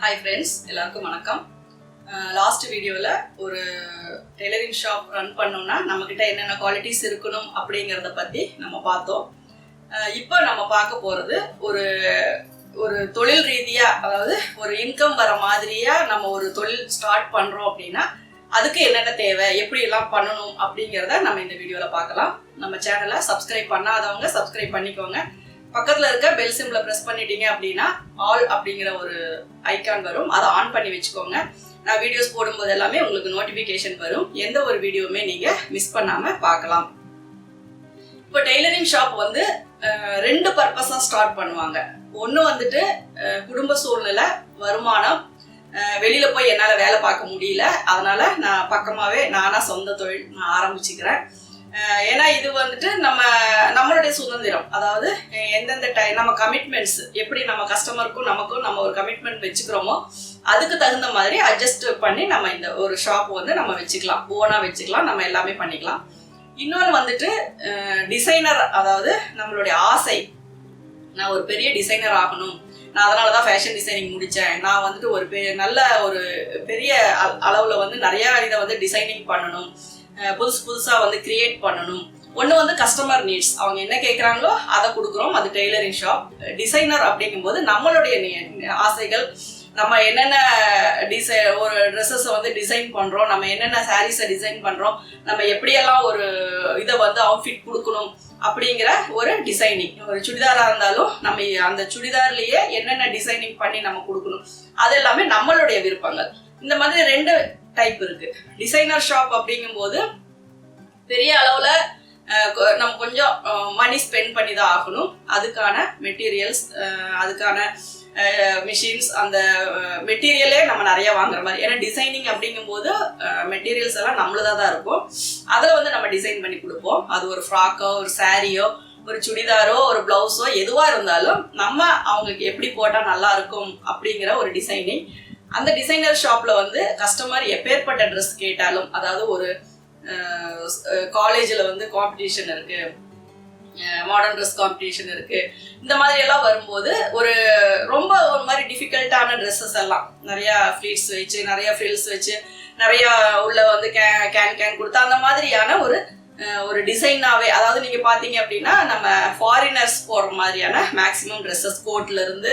Hi friends, எல்லாருக்கும் வணக்கம். Last வீடியோல ஒரு டெய்லரிங் ஷாப் ரன் பண்ணோம்னா நம்மகிட்ட என்னென்ன குவாலிட்டிஸ் இருக்கணும் அப்படிங்கறத பத்தி நம்ம பார்த்தோம். இப்போ நம்ம பார்க்க போறது ஒரு ஒரு தொழில் ரீதியா, அதாவது ஒரு இன்கம் வர மாதிரியா நம்ம ஒரு தொழில் ஸ்டார்ட் பண்றோம் அப்படின்னா அதுக்கு என்னென்ன தேவை, எப்படி எல்லாம் பண்ணணும் அப்படிங்கறத நம்ம இந்த வீடியோல பார்க்கலாம். நம்ம சேனலை சப்ஸ்கிரைப் பண்ணாதவங்க சப்ஸ்கிரைப் பண்ணிக்கோங்க. பக்கத்துல இருக்க பெல் சிம்பிளை பிரஸ் பண்ணிட்டீங்க அப்படின்னா ஆல் அப்படிங்கிற ஒரு ஐக்கான் வரும், அதை ஆன் பண்ணி வச்சுக்கோங்க. நான் வீடியோஸ் போடும்போது எல்லாமே உங்களுக்கு நோட்டிபிகேஷன் வரும். எந்த ஒரு வீடியோவுமே நீங்க மிஸ் பண்ணாம பார்க்கலாம். இப்போ டெய்லரிங் ஷாப் வந்து ரெண்டு பர்பஸா ஸ்டார்ட் பண்ணுவாங்க. ஒன்று வந்துட்டு குடும்ப சூழ்நிலை, வருமானம், வெளியில போய் என்னால் வேலை பார்க்க முடியல, அதனால நான் பக்கமாவே நானா சொந்த தொழில் நான் ஆரம்பிச்சுக்கிறேன். ஏன்னா இது வந்துட்டு நம்மளுடைய சுதந்திரம், அதாவது எந்தெந்த நம்ம கமிட்மெண்ட்ஸ் எப்படி நம்ம கஸ்டமருக்கும் நமக்கும் நம்ம ஒரு கமிட்மெண்ட் வச்சுக்கிறோமோ அதுக்கு தகுந்த மாதிரி அட்ஜஸ்ட் பண்ணி நம்ம இந்த ஒரு ஷாப் வந்து நம்ம வச்சுக்கலாம், ஓனா வச்சுக்கலாம், நம்ம எல்லாமே பண்ணிக்கலாம். இன்னொன்று வந்துட்டு டிசைனர், அதாவது நம்மளுடைய ஆசை, நான் ஒரு பெரிய டிசைனர் ஆகணும், நான் அதனால தான் ஃபேஷன் டிசைனிங் முடித்தேன், நான் வந்துட்டு ஒரு நல்ல ஒரு பெரிய அளவில் வந்து நிறையா இதை வந்து டிசைனிங் பண்ணணும், புதுசாக வந்து கிரியேட் பண்ணணும். ஒன்று வந்து கஸ்டமர் நீட்ஸ், அவங்க என்ன கேட்குறாங்களோ அதை கொடுக்குறோம், அது டெய்லரிங் ஷாப். டிசைனர் அப்படிங்கும்போது நம்மளுடைய ஆசைகள், நம்ம என்னென்ன ஒரு ட்ரெஸ்ஸஸை வந்து டிசைன் பண்ணுறோம், நம்ம என்னென்ன சாரீஸை டிசைன் பண்ணுறோம், நம்ம எப்படியெல்லாம் ஒரு இதை வந்து அவுட்ஃபிட் கொடுக்கணும் அப்படிங்கிற ஒரு டிசைனிங். ஒரு சுடிதாராக இருந்தாலும் நம்ம அந்த சுடிதார்லேயே என்னென்ன டிசைனிங் பண்ணி நம்ம கொடுக்கணும், அது எல்லாமே நம்மளுடைய விருப்பங்கள். இந்த மாதிரி ரெண்டு டைப் இருக்கு. டிசைனர் ஷாப் அப்படிங்கும்போது பெரிய அளவுல நம்ம கொஞ்சம் மணி ஸ்பெண்ட் பண்ணி தான் ஆகணும். அதுக்கான மெட்டீரியல்ஸ், அதுக்கான மிஷின்ஸ், அந்த மெட்டீரியலே நம்ம நிறைய வாங்குற மாதிரி. ஏன்னா டிசைனிங் அப்படிங்கும்போது மெட்டீரியல்ஸ் எல்லாம் நம்மளதாக தான் இருக்கும். அதில் வந்து நம்ம டிசைன் பண்ணி கொடுப்போம். அது ஒரு ஃப்ராக்கோ, ஒரு சாரியோ, ஒரு சுடிதாரோ, ஒரு பிளவுஸோ, எதுவாக இருந்தாலும் நம்ம அவங்களுக்கு எப்படி போட்டால் நல்லா இருக்கும் அப்படிங்கிற ஒரு டிசைனிங். அந்த டிசைனர் ஷாப்ல வந்து கஸ்டமர் எப்பேற்பட்ட ட்ரெஸ் கேட்டாலும், அதாவது ஒரு காலேஜில் வந்து காம்படிஷன் இருக்கு, மாடர்ன் ட்ரெஸ் காம்படிஷன் இருக்கு, இந்த மாதிரி எல்லாம் வரும்போது ரொம்ப ஒரு மாதிரி டிஃபிகல்ட்டான ட்ரெஸ்ஸஸ் எல்லாம் நிறையா ஃப்ளீட்ஸ் வச்சு, நிறைய ஃப்ரில்ஸ் வச்சு, நிறைய உள்ள வந்து கேன் கொடுத்து அந்த மாதிரியான ஒரு டிசைனாவே, அதாவது நீங்க பாத்தீங்க அப்படின்னா நம்ம ஃபாரினர்ஸ் போடுற மாதிரியான மேக்சிமம் ட்ரெஸ்ஸஸ், கோட்ல இருந்து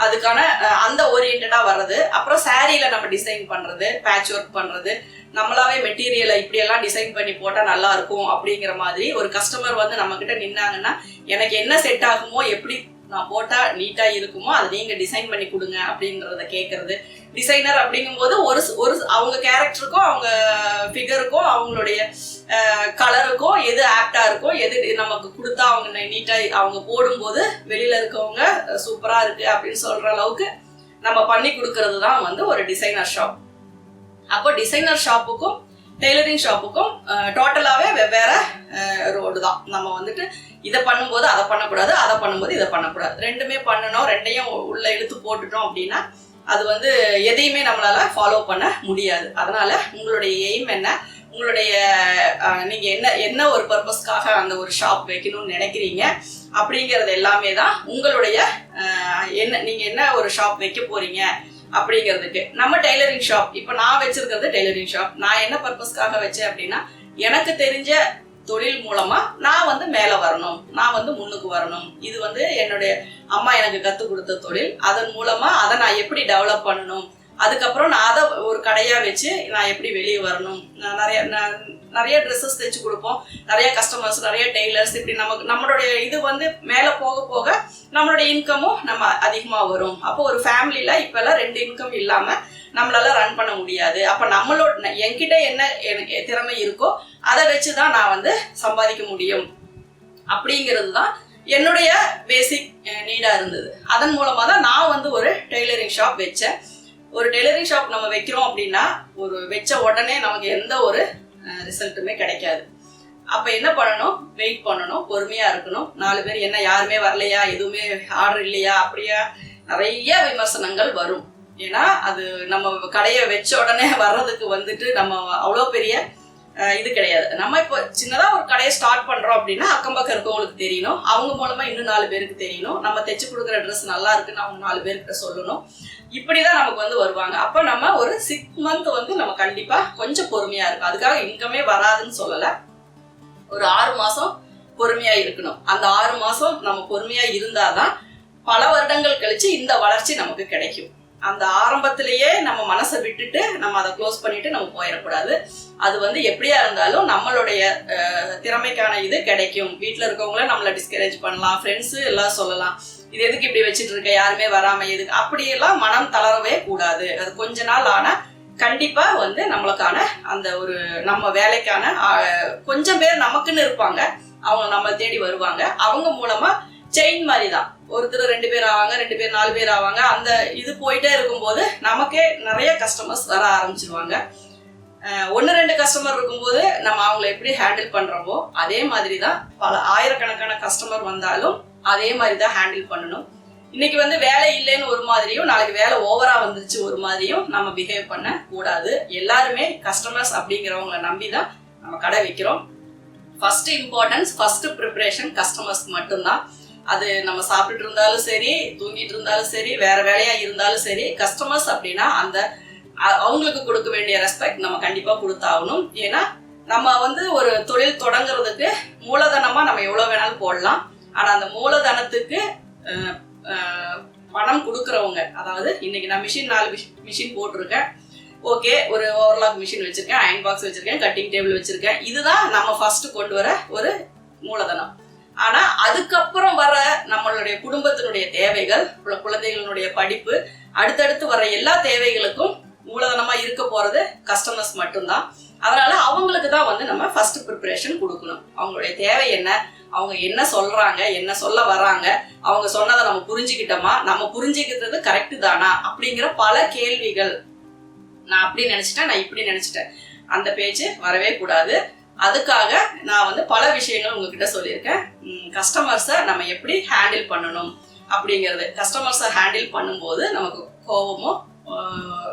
அதுக்கான அந்த ஓரியன்டா வர்றது. அப்புறம் சாரீல நம்ம டிசைன் பண்றது, பேட்ச் ஒர்க் பண்றது, நம்மளாவே மெட்டீரியலை இப்படியெல்லாம் டிசைன் பண்ணி போட்டா நல்லா இருக்கும் அப்படிங்கிற மாதிரி. ஒரு கஸ்டமர் வந்து நம்ம கிட்ட நின்னாங்கன்னா எனக்கு என்ன செட் ஆகுமோ, எப்படி நான் போட்டா நீட்டா இருக்குமோ அதை நீங்க டிசைன் பண்ணி கொடுங்க அப்படின்றத கேட்கறது. டிசைனர் அப்படிங்கும்போது ஒரு அவங்க கேரக்டருக்கும், அவங்க ஃபிகருக்கும், அவங்களுடைய கலருக்கும் எது ஆப்டா இருக்கும், எது நமக்கு கொடுத்தா அவங்க நீட்டா அவங்க போடும்போது வெளியில இருக்கவங்க சூப்பரா இருக்கு அப்படின்னு சொல்ற அளவுக்கு நம்ம பண்ணி கொடுக்கறது தான் வந்து ஒரு டிசைனர் ஷாப். அப்போ டிசைனர் ஷாப்புக்கும் டெய்லரிங் ஷாப்புக்கும் டோட்டலாவே வெவ்வேறு ரோடு தான். நம்ம வந்துட்டு இதை பண்ணும்போது அதை பண்ணக்கூடாது, அதை பண்ணும்போது இதை பண்ணக்கூடாது, ரெண்டுமே பண்ணணும். ரெண்டையும் உள்ள இழுத்து போட்டுட்டோம் அப்படின்னா அது வந்து எதையுமே நம்மளால ஃபாலோ பண்ண முடியாது. அதனால உங்களுடைய எய்ம் என்ன, உங்களுடைய நீங்க என்ன ஒரு பர்பஸ்க்காக அந்த ஒரு ஷாப் வைக்கணும்னு நினைக்கிறீங்க அப்படிங்கிறது எல்லாமே தான் உங்களுடைய நீங்க என்ன ஒரு ஷாப் வைக்க போறீங்க அப்படிங்கிறதுக்கு. நம்ம டெய்லரிங் ஷாப், இப்போ நான் வச்சிருக்கிறது டெய்லரிங் ஷாப். நான் என்ன பர்பஸ்க்காக வச்சேன் அப்படின்னா, எனக்கு தெரிஞ்ச தொழில் மூலமா நான் வந்து மேலே வரணும், நான் வந்து முன்னுக்கு வரணும். இது வந்து என்னுடைய அம்மா எனக்கு கற்றுக் கொடுத்த தொழில். அதன் மூலமா அதை நான் எப்படி டெவலப் பண்ணணும், அதுக்கப்புறம் நான் அதை ஒரு கடையா வச்சு நான் எப்படி வெளியே வரணும். நிறைய ட்ரெஸ்ஸஸ் தைச்சு கொடுப்போம், நிறைய கஸ்டமர்ஸ், நிறைய டெய்லர்ஸ், இப்படி நம்மளுடைய இது வந்து மேலே போக போக நம்மளுடைய இன்கமும் நம்ம அதிகமாக வரும். அப்போ ஒரு ஃபேமிலியில இப்பெல்லாம் 2 இன்கம் இல்லாம நம்மளால ரன் பண்ண முடியாது. அப்போ என்கிட்ட என்ன திறமை இருக்கோ அதை வச்சுதான் நான் வந்து சம்பாதிக்க முடியும் அப்படிங்கிறது தான் என்னுடைய பேசிக் நீடா இருந்தது. அதன் மூலமா தான் நான் வந்து ஒரு டெய்லரிங் ஷாப் வச்சேன். ஒரு டெய்லரிங் ஷாப் நம்ம வைக்கிறோம் அப்படின்னா ஒரு வச்ச உடனே நமக்கு எந்த ஒரு ரிசல்ட்டுமே கிடைக்காது. அப்ப என்ன பண்ணணும், வெயிட் பண்ணணும், பொறுமையா இருக்கணும். 4 பேர் என்ன யாருமே வரலையா, எதுவுமே ஆர்டர் இல்லையா, அப்படியா நிறைய விமர்சனங்கள் வரும். ஏன்னா அது நம்ம கடையை வச்ச உடனே வர்றதுக்கு வந்துட்டு நம்ம அவ்வளோ பெரிய இது கிடையாது. நம்ம இப்போ சின்னதா ஒரு கடையை ஸ்டார்ட் பண்றோம் அப்படின்னா அக்கம் பக்கம் இருக்கவங்களுக்கு தெரியணும், அவங்க மூலமா இன்னும் 4 பேருக்கு தெரியணும், நம்ம தைச்சு கொடுக்குற ட்ரெஸ் நல்லா இருக்குன்னு அவங்க 4 பேருக்கு சொல்லணும். இப்படிதான் நமக்கு வந்து வருவாங்க. அப்ப நம்ம ஒரு 6 month வந்து நம்ம கண்டிப்பா கொஞ்சம் பொறுமையா இருக்கும். அதுக்காக இன்கமே வராதுன்னு சொல்லல, ஒரு 6 மாசம் பொறுமையா இருக்கணும். அந்த 6 மாசம் நம்ம பொறுமையா இருந்தாதான் பல வருடங்கள் கழிச்சு இந்த வளர்ச்சி நமக்கு கிடைக்கும். அந்த ஆரம்பத்திலேயே நம்ம மனசை விட்டுட்டு நம்ம அதை க்ளோஸ் பண்ணிட்டு நம்ம போயிடக்கூடாது. அது வந்து எப்படியா இருந்தாலும் நம்மளுடைய திறமைக்கான இது கிடைக்கும். வீட்டில் இருக்கவங்கள நம்மளை டிஸ்கரேஜ் பண்ணலாம், ஃப்ரெண்ட்ஸு எல்லாம் சொல்லலாம், இது எதுக்கு இப்படி வச்சுட்டு இருக்க, யாருமே வராம எதுக்கு, அப்படியெல்லாம் மனம் தளரவே கூடாது. அது கொஞ்ச நாள் ஆனா கண்டிப்பா வந்து நம்மளுக்கான அந்த ஒரு நம்ம வேலைக்கான கொஞ்சம் பேர் நமக்குன்னு இருப்பாங்க, அவங்க நம்ம தேடி வருவாங்க. அவங்க மூலமா செயின் மாதிரி தான், ஒருத்தர் 2 பேர் ஆவாங்க, 2 பேர் 4 பேர் ஆவாங்க. அந்த இது போயிட்டே இருக்கும்போது நமக்கே நிறைய கஸ்டமர்ஸ் வர ஆரம்பிச்சிருவாங்க. 1-2 கஸ்டமர் இருக்கும்போது நம்ம அவங்கள எப்படி ஹேண்டில் பண்றோமோ அதே மாதிரி தான் பல ஆயிரக்கணக்கான கஸ்டமர் வந்தாலும் அதே மாதிரி தான் ஹேண்டில் பண்ணணும். இன்னைக்கு வந்து வேலை இல்லைன்னு ஒரு மாதிரியும், நாளைக்கு வேலை ஓவரா வந்துருச்சு ஒரு மாதிரியும் நம்ம பிஹேவ் பண்ண கூடாது. எல்லாருமே கஸ்டமர்ஸ் அப்படிங்கிறவங்கள நம்பி தான் நம்ம கடை வைக்கிறோம். ஃபர்ஸ்ட் இம்பார்ட்டன்ஸ், ஃபர்ஸ்ட் ப்ரிப்பரேஷன் கஸ்டமர்ஸ்க்கு மட்டும்தான். அது நம்ம சாப்பிட்டுட்டு இருந்தாலும் சரி, தூங்கிட்டு இருந்தாலும் சரி, வேற வேலையா இருந்தாலும் சரி, கஸ்டமர்ஸ் அப்படின்னா அந்த அவங்களுக்கு கொடுக்க வேண்டிய ரெஸ்பெக்ட் நம்ம கண்டிப்பா கொடுத்தாகணும். ஏன்னா நம்ம வந்து ஒரு தொழில் தொடங்குறதுக்கு மூலதனமா நம்ம எவ்வளவு வேணாலும் போடலாம். ஆனா அந்த மூலதனத்துக்கு பணம் கொடுக்கறவங்க, அதாவது இன்னைக்கு நான் 4 மிஷின் போட்டிருக்கேன், ஓகே, ஒரு ஓவர்லாக் மிஷின் வச்சிருக்கேன், அயன் பாக்ஸ் வச்சிருக்கேன், கட்டிங் டேபிள் வச்சிருக்கேன், இதுதான் நம்ம ஃபர்ஸ்ட் கொண்டு வர ஒரு மூலதனம். ஆனா அதுக்கப்புறம் வர நம்மளுடைய குடும்பத்தினுடைய தேவைகள், குழந்தைகளுடைய படிப்பு, அடுத்தடுத்து வர எல்லா தேவைகளுக்கும் மூலதனமா இருக்க போறது கஸ்டமர்ஸ் மட்டும்தான். அதனால அவங்களுக்கு தான் வந்து நம்ம ஃபர்ஸ்ட் ப்ரிப்பரேஷன் கொடுக்கணும். அவங்களுடைய தேவை என்ன, அவங்க என்ன சொல்றாங்க, என்ன சொல்ல வராங்க, அவங்க சொன்னதை நம்ம புரிஞ்சுக்கிட்டோமா, நம்ம புரிஞ்சுக்கிட்டது கரெக்டு தானா அப்படிங்கிற பல கேள்விகள். நான் அப்படி நினைச்சிட்டேன், நான் இப்படி நினைச்சிட்டேன், அந்த பேச்சு வரவே கூடாது. அதுக்காக நான் வந்து பல விஷயங்கள் உங்ககிட்ட சொல்லியிருக்கேன். கஸ்டமர்ஸை நம்ம எப்படி ஹேண்டில் பண்ணணும் அப்படிங்கிறது. கஸ்டமர்ஸை ஹேண்டில் பண்ணும்போது நமக்கு கோபமோ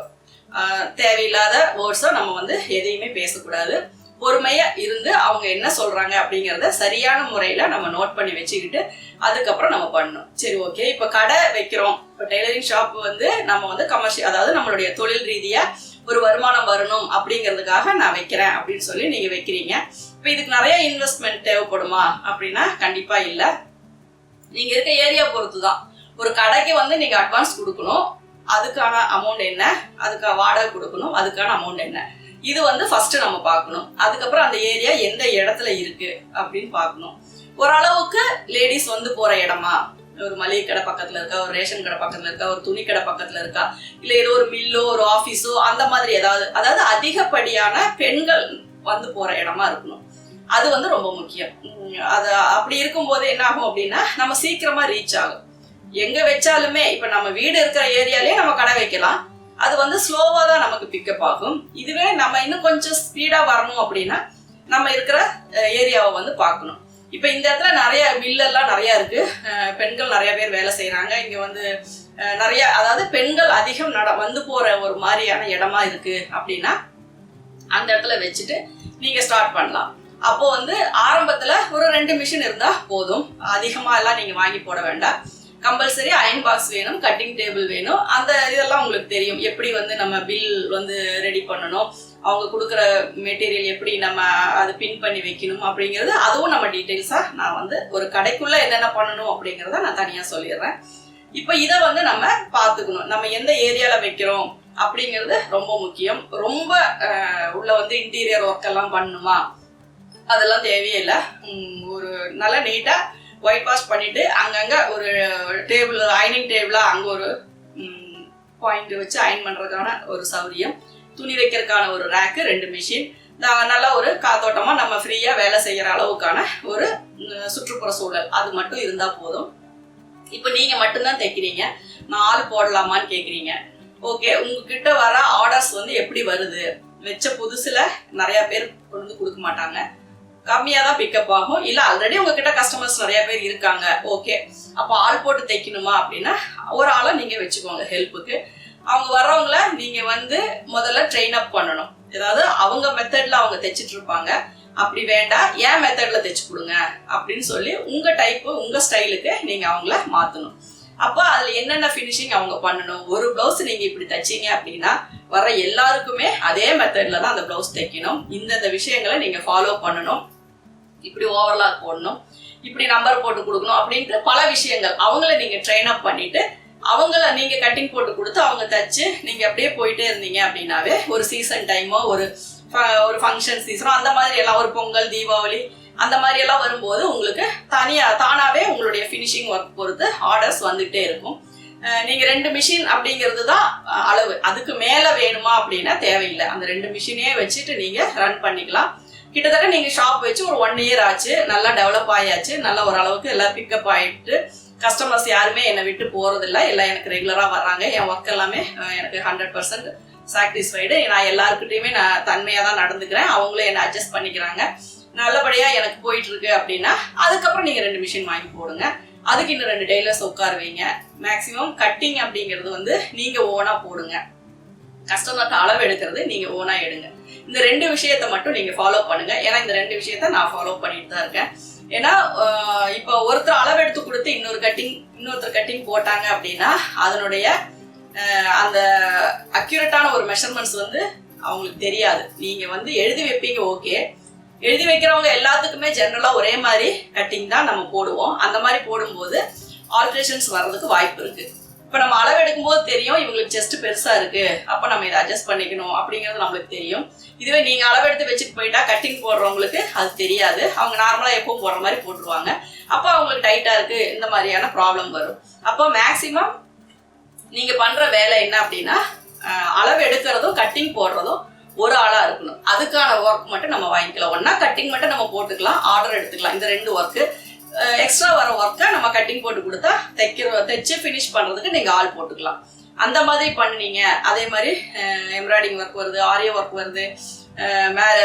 தேவையில்லாத வேர்ட்ஸோ நம்ம வந்து எதையுமே பேசக்கூடாது. பொறுமையா இருந்து அவங்க என்ன சொல்றாங்க அப்படிங்கிறத சரியான முறையில நம்ம நோட் பண்ணி வச்சுக்கிட்டு அதுக்கப்புறம் நம்ம பண்ணணும். சரி, ஓகே, இப்ப கடை வைக்கிறோம், இப்ப டெய்லரிங் ஷாப் வந்து நம்ம வந்து கமர்ஷியல், அதாவது நம்மளுடைய தொழில் ரீதியா ஒரு வருமானம் வரணும் அப்படிங்கிறதுக்காக நான் வைக்கிறேன் அப்படின்னு சொல்லி நீங்க வைக்கிறீங்க. இப்ப இதுக்கு நிறைய இன்வெஸ்ட்மெண்ட் தேவைப்படுமா அப்படின்னா கண்டிப்பா இல்ல. நீங்க இருக்க ஏரியா பொறுத்துதான். ஒரு கடைக்கு வந்து நீங்க அட்வான்ஸ் கொடுக்கணும், அதுக்கான அமௌண்ட் என்ன, அதுக்கான வாடகை கொடுக்கணும், அதுக்கான அமௌண்ட் என்ன, இது வந்து ஃபர்ஸ்ட் நம்ம பார்க்கணும். அதுக்கப்புறம் அந்த ஏரியா எந்த இடத்துல இருக்கு அப்படின்னு பார்க்கணும். ஓரளவுக்கு லேடிஸ் வந்து போற இடமா, ஒரு மளிகை கடை பக்கத்துல இருக்கா, ஒரு ரேஷன் கடை பக்கத்துல இருக்கா, ஒரு துணி கடை பக்கத்துல இருக்கா, இல்ல ஏதோ ஒரு மில்லோ ஒரு ஆபீஸோ அந்த மாதிரி ஏதாவது, அதாவது அதிகப்படியான பெண்கள் வந்து போற இடமா இருக்கணும். அது வந்து ரொம்ப முக்கியம். அது அப்படி இருக்கும்போது என்ன ஆகும் அப்படின்னா நம்ம சீக்கிரமா ரீச் ஆகும். எங்க வச்சாலுமே இப்ப நம்ம வீடு இருக்கிற ஏரியாலே நம்ம கடை வைக்கலாம், அது வந்து ஸ்லோவா தான் நமக்கு பிக்கப் ஆகும். இதுவே நம்ம இன்னும் கொஞ்சம் ஸ்பீடா வரணும் அப்படின்னா நம்ம இருக்கிற ஏரியாவை வந்து பார்க்கணும். இப்ப இந்த இடத்துல நிறைய மில்லெல்லாம் நிறைய இருக்கு, பெண்கள் நிறைய பேர் வேலை செய்யறாங்க. இங்க வந்து நிறைய, அதாவது பெண்கள் அதிகம் வந்து போற ஒரு மாதிரியான இடமா இருக்கு அப்படின்னா அந்த இடத்துல வச்சுட்டு நீங்க ஸ்டார்ட் பண்ணலாம். அப்போ வந்து ஆரம்பத்துல ஒரு 2 மிஷின் இருந்தா போதும், அதிகமா எல்லாம் நீங்க வாங்கி போட வேண்டாம். கம்பல்சரி அயன் பாக்ஸ் வேணும், கட்டிங் டேபிள் வேணும். அந்த இதெல்லாம் உங்களுக்கு தெரியும், எப்படி வந்து நம்ம பில் வந்து ரெடி பண்ணணும், அவங்க கொடுக்குற மெட்டீரியல் எப்படி நம்ம அது பின் பண்ணி வைக்கணும் அப்படிங்கிறது, அதுவும் நம்ம டீட்டெயில்ஸா நான் வந்து ஒரு கடைக்குள்ள என்னென்ன பண்ணணும் அப்படிங்கிறத நான் தனியா சொல்லிடுறேன். இப்போ இதை வந்து நம்ம பார்த்துக்கணும், நம்ம எந்த ஏரியால வைக்கிறோம் அப்படிங்கிறது ரொம்ப முக்கியம். ரொம்ப உள்ள வந்து இன்டீரியர் ஒர்க் எல்லாம் பண்ணணுமா, அதெல்லாம் தேவையே இல்லை. ஒரு நல்லா நீட்டா ஒயிட் வாஷ் பண்ணிட்டு அங்கங்க ஒரு டேபிள், அயனிங் டேபிளா அங்க ஒரு பாயிண்ட் வச்சு அயன் பண்றதுக்கான ஒரு சௌரியம், துணி வைக்கிறதுக்கான ஒரு ரேக்கு, 2 மிஷின், நல்லா ஒரு காத்தோட்டமா நம்ம ஃப்ரீயா வேலை செய்யற அளவுக்கான ஒரு சுற்றுப்புற சூழல், அது மட்டும் இருந்தா போதும். இப்ப நீங்க மட்டும்தான் தைக்கிறீங்க, 4 போடலாமான்னு கேக்குறீங்க. ஓகே, உங்ககிட்ட வர ஆர்டர்ஸ் வந்து எப்படி வருது, வச்ச புதுசுல நிறைய பேர் கொண்டு கொடுக்க மாட்டாங்க, கம்மியா தான் பிக்கப் ஆகும். இல்ல ஆல்ரெடி உங்ககிட்ட கஸ்டமர்ஸ் நிறைய பேர் இருக்காங்க, ஓகே, அப்போ ஆள் போட்டு தைக்கணுமா அப்படின்னா ஒரு ஆளை நீங்க வச்சுக்கோங்க ஹெல்ப்புக்கு. அவங்க வர்றவங்கள நீங்க வந்து முதல்ல ட்ரெயின் அப் பண்ணணும். ஏதாவது அவங்க மெத்தட்ல அவங்க தைச்சிட்டு இருப்பாங்க, அப்படி வேண்டாம் ஏன் மெத்தட்ல தைச்சு கொடுங்க அப்படின்னு சொல்லி உங்க டைப்பு உங்க ஸ்டைலுக்கு நீங்க அவங்கள மாத்தணும். அப்போ அதுல என்னென்ன ஃபினிஷிங் அவங்க பண்ணணும். ஒரு பிளவுஸ் நீங்க இப்படி தைச்சீங்க அப்படின்னா வர எல்லாருக்குமே அதே மெத்தட்ல தான் அந்த பிளவுஸ் தைக்கணும். இந்த விஷயங்களை நீங்க ஃபாலோ பண்ணணும். இப்படி ஓவர்லாக் போடணும், இப்படி நம்பர் போட்டு கொடுக்கணும் அப்படின்ட்டு பல விஷயங்கள் அவங்கள நீங்க ட்ரெயின் அப் பண்ணிட்டு அவங்கள நீங்க கட்டிங் போட்டு கொடுத்து அவங்க தச்சு நீங்க அப்படியே போயிட்டே இருந்தீங்க அப்படின்னாவே ஒரு சீசன் டைமோ ஒரு ஃபங்க்ஷன் சீசனோ அந்த மாதிரி எல்லாம், ஒரு பொங்கல் தீபாவளி அந்த மாதிரி எல்லாம் வரும்போது உங்களுக்கு தானாவே உங்களுடைய ஃபினிஷிங் ஒர்க் பொறுத்து ஆர்டர்ஸ் வந்துகிட்டே இருக்கும். நீங்க 2 மிஷின் அப்படிங்கிறது தான் அளவு, அதுக்கு மேல வேணுமா அப்படின்னா தேவையில்லை. அந்த 2 மிஷினே வச்சுட்டு நீங்க ரன் பண்ணிக்கலாம். கிட்டத்தட்ட நீங்க ஷாப் வச்சு ஒரு 1 இயர் ஆச்சு, நல்லா டெவலப் ஆயாச்சு, நல்லா ஓரளவுக்கு எல்லாம் பிக்கப் ஆயிட்டு கஸ்டமர்ஸ் யாருமே என்னை விட்டு போறதில்ல, எல்லாம் எனக்கு ரெகுலரா வர்றாங்க. என் ஒர்க் எல்லாமே எனக்கு 100% சாட்டிஸ்ஃபைடு. நான் எல்லாருக்கிட்டையுமே நான் தன்மையா தான் நடந்துக்கிறேன், அவங்களும் என்னை அட்ஜஸ்ட் பண்ணிக்கிறாங்க. நல்லபடியா எனக்கு போயிட்டு இருக்கு அப்படின்னா அதுக்கப்புறம் நீங்க 2 மிஷின் வாங்கி போடுங்க. அதுக்கு இன்னும் 2 டெய்லர்ஸ் உட்கார வைங்க. மேக்சிமம் கட்டிங் அப்படிங்கிறது வந்து நீங்க ஓனா போடுங்க, கஸ்டமர்கிட்ட அளவு எடுக்கிறது நீங்க ஓனா எடுங்க. இந்த 2 விஷயத்த மட்டும் நீங்க ஃபாலோ பண்ணுங்க. ஏன்னா இந்த 2 விஷயத்த நான் ஃபாலோ பண்ணிட்டு தான் இருக்கேன். ஏன்னா இப்போ ஒருத்தர் அளவு எடுத்து கொடுத்து இன்னொருத்தர் கட்டிங் போட்டாங்க அப்படின்னா அதனுடைய அந்த அக்யூரேட்டான ஒரு மெஷர்மெண்ட்ஸ் வந்து அவங்களுக்கு தெரியாது. நீங்க வந்து எழுதி வைப்பீங்க, ஓகே, எழுதி வைக்கிறவங்க எல்லாத்துக்குமே ஜென்ரலா ஒரே மாதிரி கட்டிங் தான் நம்ம போடுவோம். அந்த மாதிரி போடும்போது ஆல்ட்ரேஷன்ஸ் வர்றதுக்கு வாய்ப்பு இருக்கு. இப்போ நம்ம அளவு எடுக்கும் போது தெரியும் இவங்களுக்கு செஸ்ட் பெருசா இருக்கு, அப்ப நம்ம இதை அட்ஜஸ்ட் பண்ணிக்கணும் அப்படிங்கிறது நம்மளுக்கு தெரியும். இதுவே நீங்க அளவு எடுத்து வச்சுட்டு போயிட்டா கட்டிங் போடுறவங்களுக்கு அது தெரியாது, அவங்க நார்மலா எப்பவும் போடுற மாதிரி போட்டுருவாங்க. அப்போ அவங்களுக்கு டைட்டா இருக்கு, இந்த மாதிரியான ப்ராப்ளம் வரும். அப்போ மேக்சிமம் நீங்க பண்ற வேலை என்ன அப்படின்னா அளவு எடுக்கிறதும் கட்டிங் போடுறதும் ஒரு ஆளா இருக்கணும். அதுக்கான ஒர்க் மட்டும் நம்ம வாங்கிக்கலாம். ஒன்னா கட்டிங் மட்டும் நம்ம போட்டுக்கலாம், ஆர்டர் எடுத்துக்கலாம். இந்த 2 ஒர்க்கு எக்ஸ்ட்ரா வர ஒர்க்கை நம்ம கட்டிங் போட்டு கொடுத்தா தைச்சு ஃபினிஷ் பண்றதுக்கு நீங்க ஆள் போட்டுக்கலாம். அந்த மாதிரி பண்ணீங்க. அதே மாதிரி எம்ப்ராய்டிங் ஒர்க் வருது, ஆரிய ஒர்க் வருது,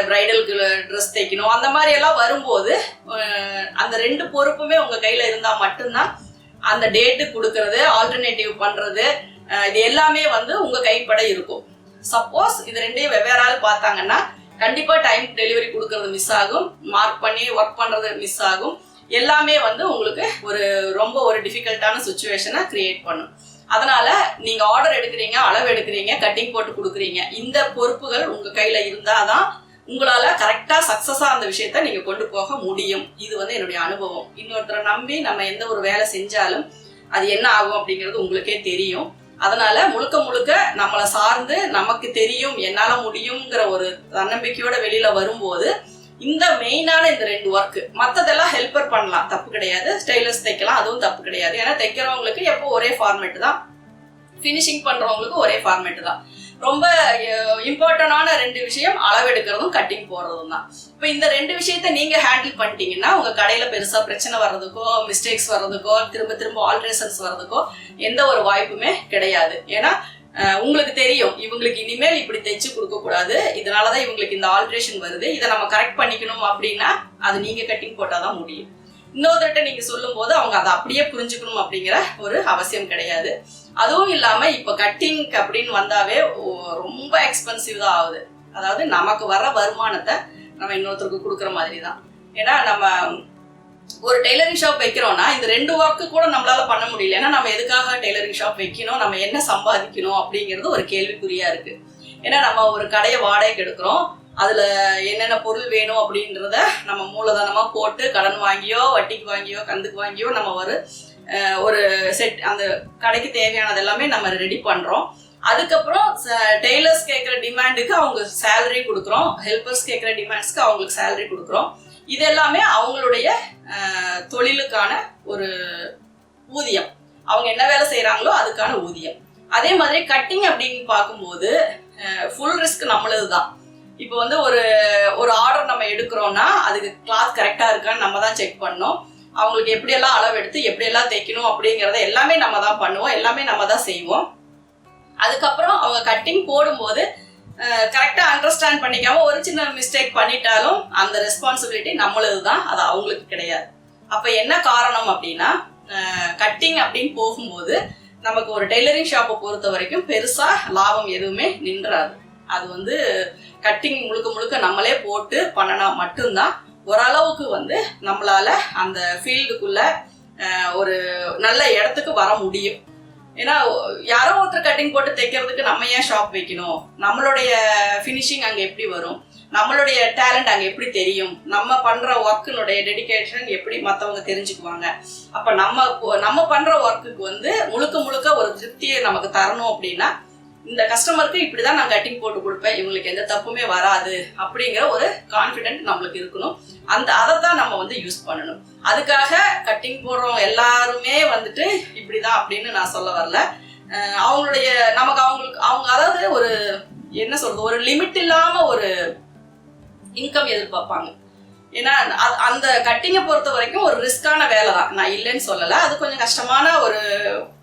பிரைடலுக்கு ட்ரெஸ் தைக்கணும், அந்த மாதிரி எல்லாம் வரும்போது அந்த 2 பொறுப்புமே உங்க கையில இருந்தா மட்டும்தான் அந்த டேட்டு கொடுக்கறது, ஆல்டர்னேட்டிவ் பண்றது, இது எல்லாமே வந்து உங்க கைப்பட இருக்கும். சப்போஸ் இது 2ஐயும் வெவ்வேறு ஆள் பார்த்தாங்கன்னா கண்டிப்பா டைம் டெலிவரி கொடுக்கறது மிஸ் ஆகும், மார்க் பண்ணி ஒர்க் பண்றது மிஸ் ஆகும். எல்லாமே வந்து உங்களுக்கு ரொம்ப ஒரு டிஃபிகல்ட்டான சுச்சுவேஷனை கிரியேட் பண்ணும். அதனால நீங்க ஆர்டர் எடுக்கிறீங்க, அளவு எடுக்கிறீங்க, கட்டிங் போட்டு கொடுக்குறீங்க, இந்த பொறுப்புகள் உங்க கையில இருந்தாதான் உங்களால கரெக்டா சக்சஸா அந்த விஷயத்த நீங்க கொண்டு போக முடியும். இது வந்து என்னுடைய அனுபவம். இன்னொருத்தரை நம்பி நம்ம எந்த ஒரு வேலை செஞ்சாலும் அது என்ன ஆகும் அப்படிங்கிறது உங்களுக்கே தெரியும். அதனால முழுக்க முழுக்க நம்மளை சார்ந்து நமக்கு தெரியும் என்னால முடியுங்கிற ஒரு தன்னம்பிக்கையோட வெளியில வரும்போது இந்த மெயினான இந்த 2 ஒர்க், மற்றதெல்லாம் ஹெல்ப்பர் பண்ணலாம், தப்பு கிடையாது. ஸ்டைலர்ஸ் தைக்கலாம், அதுவும் தப்பு கிடையாது. ஏன்னா தைக்கிறவங்களுக்கு எப்போ ஒரே ஃபார்மேட் தான், ஃபினிஷிங் பண்றவங்களுக்கு ஒரே ஃபார்மேட் தான். ரொம்ப இம்பார்ட்டன்டான 2 விஷயம் அளவெடுக்கிறதும் கட்டிங் போடுறதும் தான். இப்போ இந்த 2 விஷயத்த நீங்க ஹேண்டில் பண்ணிட்டீங்கன்னா உங்க கடையில பெருசா பிரச்சனை வர்றதுக்கோ, மிஸ்டேக்ஸ் வர்றதுக்கோ, திரும்ப ஆல்ட்ரேஷன்ஸ் வர்றதுக்கோ எந்த ஒரு வாய்ப்புமே கிடையாது. ஏன்னா உங்களுக்கு தெரியும் இவங்களுக்கு இனிமேல் இப்படி தைச்சு கொடுக்க கூடாது, இதனாலதான் இவங்களுக்கு இந்த ஆல்ட்ரேஷன் வருது, இதை நம்ம கரெக்ட் பண்ணிக்கணும் அப்படின்னா அது நீங்க கட்டிங் போட்டாதான் முடியும். இன்னொருத்தட்ட நீங்க சொல்லும் போது அவங்க அதை அப்படியே புரிஞ்சுக்கணும் அப்படிங்கிற ஒரு அவசியம் கிடையாது. அதுவும் இல்லாம இப்ப கட்டிங் அப்படின்னு வந்தாவே ரொம்ப எக்ஸ்பென்சிவ் தான் ஆகுது. அதாவது நமக்கு வர்ற வருமானத்தை நம்ம இன்னொருத்தருக்கு கொடுக்குற மாதிரி தான். ஏன்னா நம்ம ஒரு டெய்லரிங் ஷாப் வைக்கிறோம்னா இந்த 2 ஒர்க்கு கூட நம்மளால பண்ண முடியல. ஏன்னா நம்ம எதுக்காக டெய்லரிங் ஷாப் வைக்கணும், நம்ம என்ன சம்பாதிக்கணும் அப்படிங்கிறது ஒரு கேள்விக்குறியா இருக்கு. ஏன்னா நம்ம ஒரு கடையை வாடகைக்கு எடுக்கிறோம், அதுல என்னென்ன பொருள் வேணும் அப்படின்றத நம்ம மூலதனமா போட்டு கடன் வாங்கியோ வட்டிக்கு வாங்கியோ கந்துக்கு வாங்கியோ நம்ம ஒரு செட் அந்த கடைக்கு தேவையானது எல்லாமே நம்ம ரெடி பண்றோம். அதுக்கப்புறம் டெய்லர்ஸ் கேட்குற டிமாண்டுக்கு அவங்க சேலரி கொடுக்குறோம், ஹெல்பர்ஸ் கேட்குற டிமாண்ட்ஸ்க்கு அவங்களுக்கு சேலரி கொடுக்குறோம். இது எல்லாமே அவங்களுடைய தொழிலுக்கான ஒரு ஊதியம், அவங்க என்ன வேலை செய்யறாங்களோ அதுக்கான ஊதியம். அதே மாதிரி கட்டிங் அப்படின்னு பார்க்கும்போது ஃபுல் ரிஸ்க் நம்மளது தான். இப்போ வந்து ஒரு ஆர்டர் நம்ம எடுக்கிறோம்னா அதுக்கு கிளாத் கரெக்டா இருக்கான்னு நம்ம தான் செக் பண்ணோம். அவங்களுக்கு எப்படியெல்லாம் அளவு எடுத்து எப்படியெல்லாம் தைக்கணும் அப்படிங்கிறத எல்லாமே நம்ம தான் பண்ணுவோம், எல்லாமே நம்ம தான் செய்வோம். அதுக்கப்புறம் அவங்க கட்டிங் போடும்போது கரெக்டா அண்டர்ஸ்டாண்ட் பண்ணிக்காம ஒரு சின்ன மிஸ்டேக் பண்ணிட்டாலும் அந்த ரெஸ்பான்சிபிலிட்டி நம்மளது தான், அது அவங்களுக்கு கிடையாது. அப்ப என்ன காரணம் அப்படின்னா கட்டிங் அப்படின்னு போகும்போது நமக்கு ஒரு டெய்லரிங் ஷாப்பை பொறுத்த வரைக்கும் பெருசா லாபம் எதுவுமே நின்றாது. அது வந்து கட்டிங் முழுக்க முழுக்க நம்மளே போட்டு பண்ணனா மட்டும்தான் ஓரளவுக்கு வந்து நம்மளால அந்த ஃபீல்டுக்குள்ள ஒரு நல்ல இடத்துக்கு வர முடியும். ஏன்னா யாரோ ஒருத்தர் கட்டிங் போட்டு தைக்கிறதுக்கு நம்ம ஏன் ஷாப் வைக்கணும்? நம்மளுடைய ஃபினிஷிங் அங்கே எப்படி வரும்? நம்மளுடைய டேலண்ட் அங்கே எப்படி தெரியும்? நம்ம பண்ற ஒர்க்கினுடைய டெடிகேஷன் எப்படி மற்றவங்க தெரிஞ்சுக்குவாங்க? அப்ப நம்ம பண்ற ஒர்க்குக்கு வந்து முழுக்க முழுக்க ஒரு திருப்தியை நமக்கு தரணும் அப்படின்னா இந்த கஸ்டமருக்கு இப்படிதான் நான் கட்டிங் போட்டு கொடுப்பேன், இவங்களுக்கு எந்த தப்புமே வராது அப்படிங்கிற ஒரு கான்ஃபிடென்ட் நம்மளுக்கு இருக்கணும். அதைத்தான் நம்ம வந்து யூஸ் பண்ணணும். அதுக்காக கட்டிங் போடுறவங்க எல்லாருமே வந்துட்டு இப்படிதான் அப்படின்னு நான் சொல்ல வரல. அவங்களுடைய அவங்க அதாவது ஒரு என்ன சொல்றது, ஒரு லிமிட் இல்லாம ஒரு இன்கம் எதிர்பார்ப்பாங்க. ஏன்னா அந்த கட்டிங்கை பொறுத்த வரைக்கும் ஒரு ரிஸ்கான வேலை தான், நான் இல்லைன்னு சொல்லலை. அது கொஞ்சம் கஷ்டமான ஒரு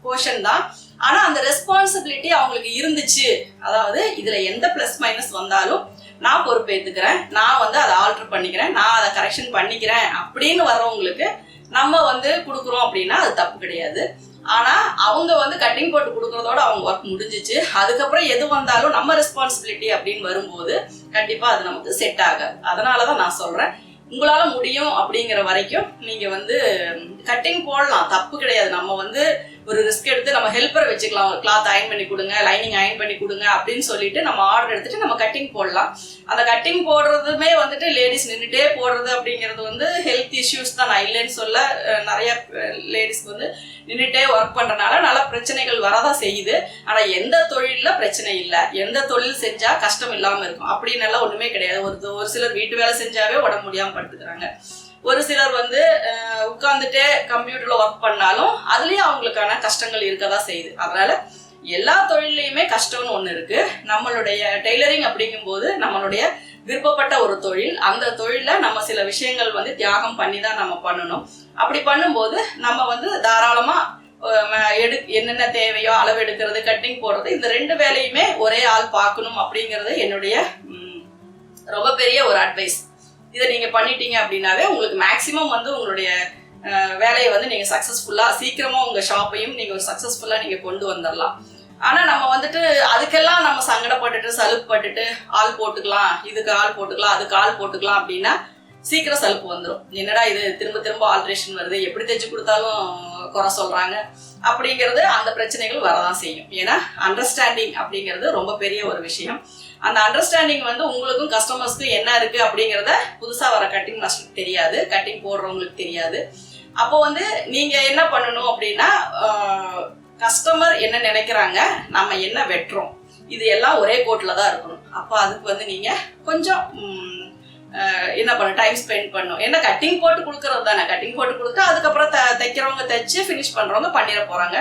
போர்ஷன் தான். ஆனா அந்த ரெஸ்பான்சிபிலிட்டி அவங்களுக்கு இருந்துச்சு, அதாவது இதுல எந்த பிளஸ் மைனஸ் வந்தாலும் நான் பொறுப்பேற்றுக்கிறேன், நான் வந்து அதை ஆல்டர் பண்ணிக்கிறேன், நான் அதை கரெக்ஷன் பண்ணிக்கிறேன் அப்படின்னு வர்றவங்களுக்கு நம்ம வந்து கொடுக்குறோம் அப்படின்னா அது தப்பு கிடையாது. ஆனா அவங்க வந்து கட்டிங் போட்டு கொடுக்கறதோட அவங்க ஒர்க் முடிஞ்சிச்சு. அதுக்கப்புறம் எது வந்தாலும் நம்ம ரெஸ்பான்சிபிலிட்டி அப்படின்னு வரும்போது கண்டிப்பா அது நமக்கு செட் ஆகாது. அதனாலதான் நான் சொல்றேன், உங்களால முடியும் அப்படிங்கிற வரைக்கும் நீங்க வந்து கட்டிங் போடலாம், தப்பு கிடையாது. நம்ம வந்து ஒரு ரிஸ்க் எடுத்து நம்ம ஹெல்ப்பரை வச்சுக்கலாம், ஒரு கிளாத் அயன் பண்ணி கொடுங்க, லைனிங் அயன் பண்ணி கொடுங்க அப்படின்னு சொல்லிட்டு நம்ம ஆர்டர் எடுத்துட்டு நம்ம கட்டிங் போடலாம். அந்த கட்டிங் போடுறதுமே வந்துட்டு லேடிஸ் நின்றுட்டே போடுறது அப்படிங்கிறது வந்து ஹெல்த் இஷ்யூஸ் தான், நான் இல்லைன்னு சொல்ல. நிறைய லேடிஸ்க்கு வந்து நின்றுட்டே ஒர்க் பண்றதுனால நல்ல பிரச்சனைகள் வரதான் செய்யுது. ஆனா எந்த தொழில பிரச்சனை இல்லை, எந்த தொழில் செஞ்சா கஷ்டம் இல்லாம இருக்கும் அப்படின்னு எல்லாம் ஒண்ணுமே கிடையாது. ஒரு சிலர் வீட்டு வேலை செஞ்சாவே உடம்பு முடியாம படுத்துக்கிறாங்க. ஒரு சிலர் வந்து உட்கார்ந்துட்டே கம்ப்யூட்டர்ல ஒர்க் பண்ணாலும் அதுலயும் அவங்களுக்கான கஷ்டங்கள் இருக்கதான் செய்யுது. அதனால எல்லா தொழிலையுமே கஷ்டம்னு ஒண்ணு இருக்கு. நம்மளுடைய டெய்லரிங் அப்படிங்கும்போது நம்மளுடைய விருப்பப்பட்ட ஒரு தொழில். அந்த தொழில நம்ம சில விஷயங்கள் வந்து தியாகம் பண்ணி தான் நம்ம பண்ணணும். அப்படி பண்ணும்போது நம்ம வந்து தாராளமா என்னென்ன தேவையோ அளவு எடுக்கிறது, கட்டிங் போடுறது, இந்த 2 வேலையுமே ஒரே ஆள் பார்க்கணும் அப்படிங்கிறது என்னுடைய ரொம்ப பெரிய ஒரு அட்வைஸ். இதை நீங்க பண்ணிட்டீங்க அப்படின்னாவே உங்களுக்கு மேக்சிமம் வந்து உங்களுடைய வேலையை வந்து நீங்க சக்சஸ்ஃபுல்லா சீக்கிரமா உங்க ஷாப்பையும் நீங்க ஒரு சக்சஸ்ஃபுல்லா நீங்க கொண்டு வந்துடலாம். ஆனா நம்ம வந்துட்டு அதுக்கெல்லாம் நம்ம சங்கடப்பட்டுட்டு சலுப்புப்பட்டுட்டு ஆள் போட்டுக்கலாம், இதுக்கு ஆள் போட்டுக்கலாம், அதுக்கு ஆள் போட்டுக்கலாம் அப்படின்னா சீக்கிரம் சலுப்பு வந்துடும். என்னடா இது திரும்ப திரும்ப ஆல்ட்ரேஷன் வருது, எப்படி தைச்சு கொடுத்தாலும் குறை சொல்றாங்க அப்படிங்கிறது, அந்த பிரச்சனைகள் வரதான் செய்யும். ஏன்னா அண்டர்ஸ்டாண்டிங் அப்படிங்கிறது ரொம்ப பெரிய ஒரு விஷயம். அந்த அண்டர்ஸ்டாண்டிங் வந்து உங்களுக்கும் கஸ்டமர்ஸ்க்கும் என்ன இருக்கு அப்படிங்கிறத புதுசா வர கட்டிங் மாஸ்டருக்கு தெரியாது, கட்டிங் போடுறவங்களுக்கு தெரியாது. அப்போ வந்து நீங்க என்ன பண்ணணும் அப்படின்னா, கஸ்டமர் என்ன நினைக்கிறாங்க, நம்ம என்ன வெட்டுறோம், இது எல்லாம் ஒரே கோட்ல தான் இருக்கணும். அப்போ அதுக்கு வந்து நீங்க கொஞ்சம் என்ன பண்ண டைம் ஸ்பெண்ட் பண்ணும். ஏன்னா கட்டிங் போட்டு கொடுக்கறது தானே, கட்டிங் போட்டு கொடுத்து அதுக்கப்புறம் தைக்கிறவங்க தைச்சு ஃபினிஷ் பண்றவங்க பண்ணிட போறாங்க.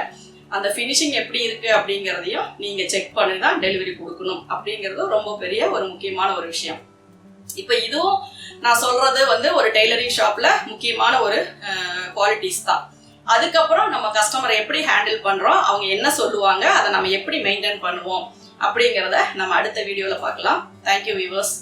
அந்த ஃபினிஷிங் எப்படி இருக்கு அப்படிங்கிறதையும் நீங்க செக் பண்ணி தான் டெலிவரி கொடுக்கணும் அப்படிங்கிறது ரொம்ப பெரிய ஒரு முக்கியமான ஒரு விஷயம். இப்போ இதுவும் நான் சொல்றது வந்து ஒரு டெய்லரிங் ஷாப்ல முக்கியமான ஒரு குவாலிட்டிஸ் தான். அதுக்கப்புறம் நம்ம கஸ்டமரை எப்படி ஹேண்டில் பண்றோம், அவங்க என்ன சொல்லுவாங்க, அதை நம்ம எப்படி மெயின்டைன் பண்ணுவோம் அப்படிங்கிறத நம்ம அடுத்த வீடியோல பார்க்கலாம். Thank you viewers.